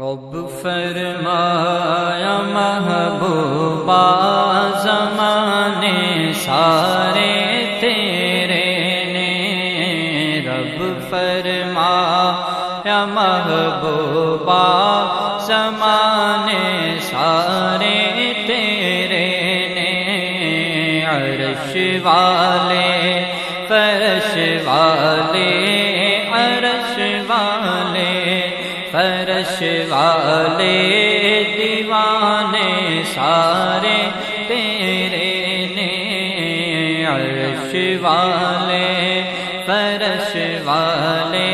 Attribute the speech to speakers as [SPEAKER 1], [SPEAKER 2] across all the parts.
[SPEAKER 1] رب فرمایا محبوبا زمانے سارے تیرے نے، رب فرمایا محبوبا زمانے سارے تیرے نے، عرش والے فرش والے عرش والے فرش والے دیوانے سارے تیرے نے، عرش والے فرش والے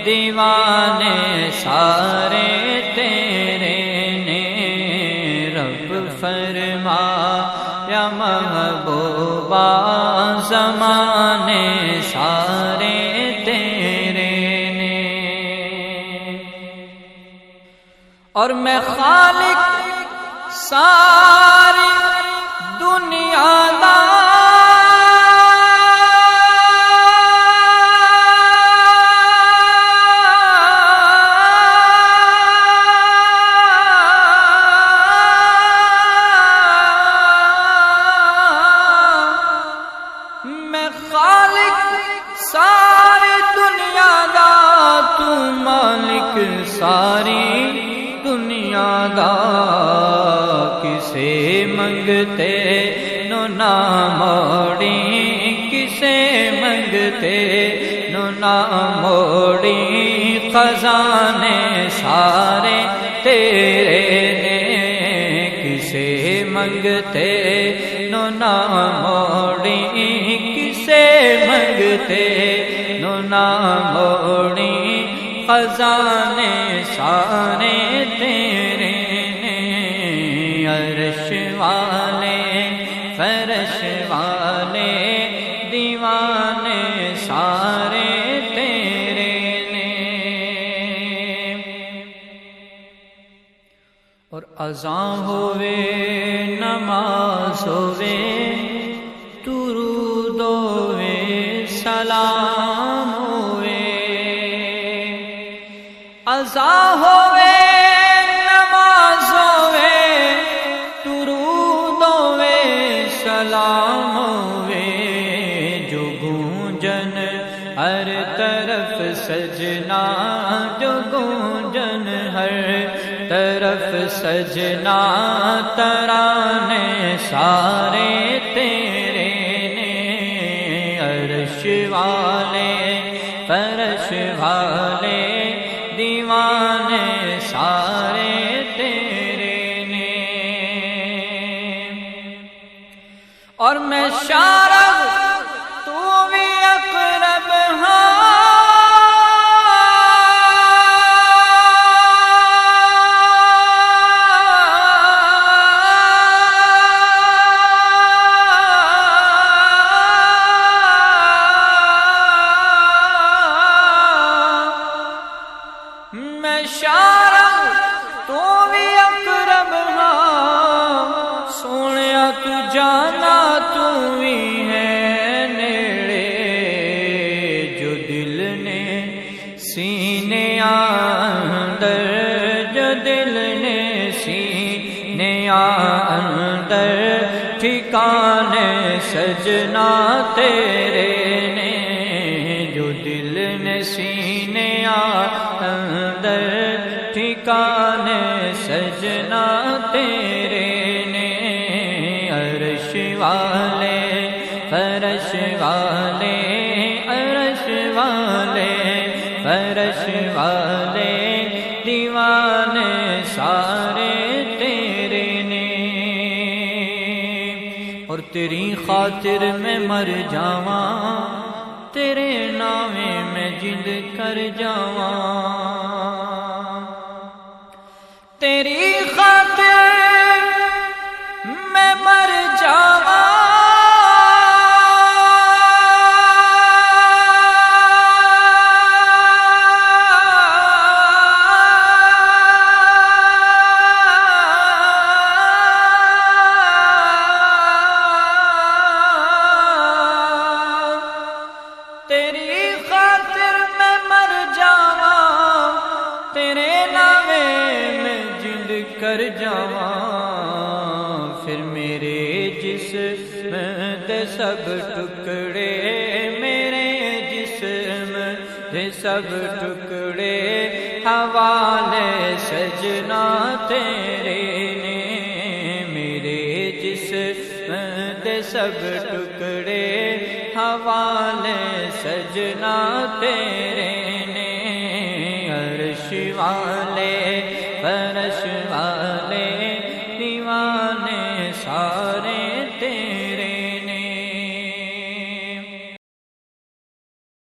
[SPEAKER 1] دیوانے سارے تیرے نے، رب فرمایا محبوبا زمانے سارے تیرے نے، اور میں خالق ساری دنیا دا میں خالق ساری دنیا دا، تو مالک ساری دنیا دا، کسے منگتے نو نہ موڑی کسے منگتے نو نہ موڑی، خزانے سارے تیرے نے، کسے منگتے نو نہ موڑی کسے منگتے نو نہ موڑی، خزانے سارے تیرے نے، عرش والے فرش والے دیوانے سارے تیرے نے، اور اذان ہوئے نماز ہوئے درود ہوئے سلام ہوئے، اذان ہوئے نماز ہوئے درود ہوئے سلام ہوئے، جو گونجن ہر طرف سجنا جو گونجن ہر طرف سجنا، ترانے سارے تیرے نے، عرش والے فرش والے دیوانے سارے تیرے نے، اور میں شارب تو بھی اقرب ہاں، میں شارب تو بھی اقرب ہاں، سونیا تو جانا تو بھی ہے نیڑے، جو دل نے سینے اندر جو دل نے سینے اندر ٹھکانے سجنا تیرے نے، جو دل نے سینے اندر ٹھکانے سجنا تیرے نے، عرش والے فرش والے عرش والے فرش والے دیوانے سارے تیرے نے، اور تیری خاطر میں مر جاواں، تیرے نامے میں جد کر جاواں، تیری خاطر میں مر جاواں، تیری خاطر میں مر جاواں، تیرے نامے کر جاواں پھر میرے جسم دے سب ٹکڑے میرے جسم دے سب ٹکڑے حوالے سجنا تیرے نے میرے جسم دے سب ٹکڑے حوالے سجنا تیرے نے عرش والے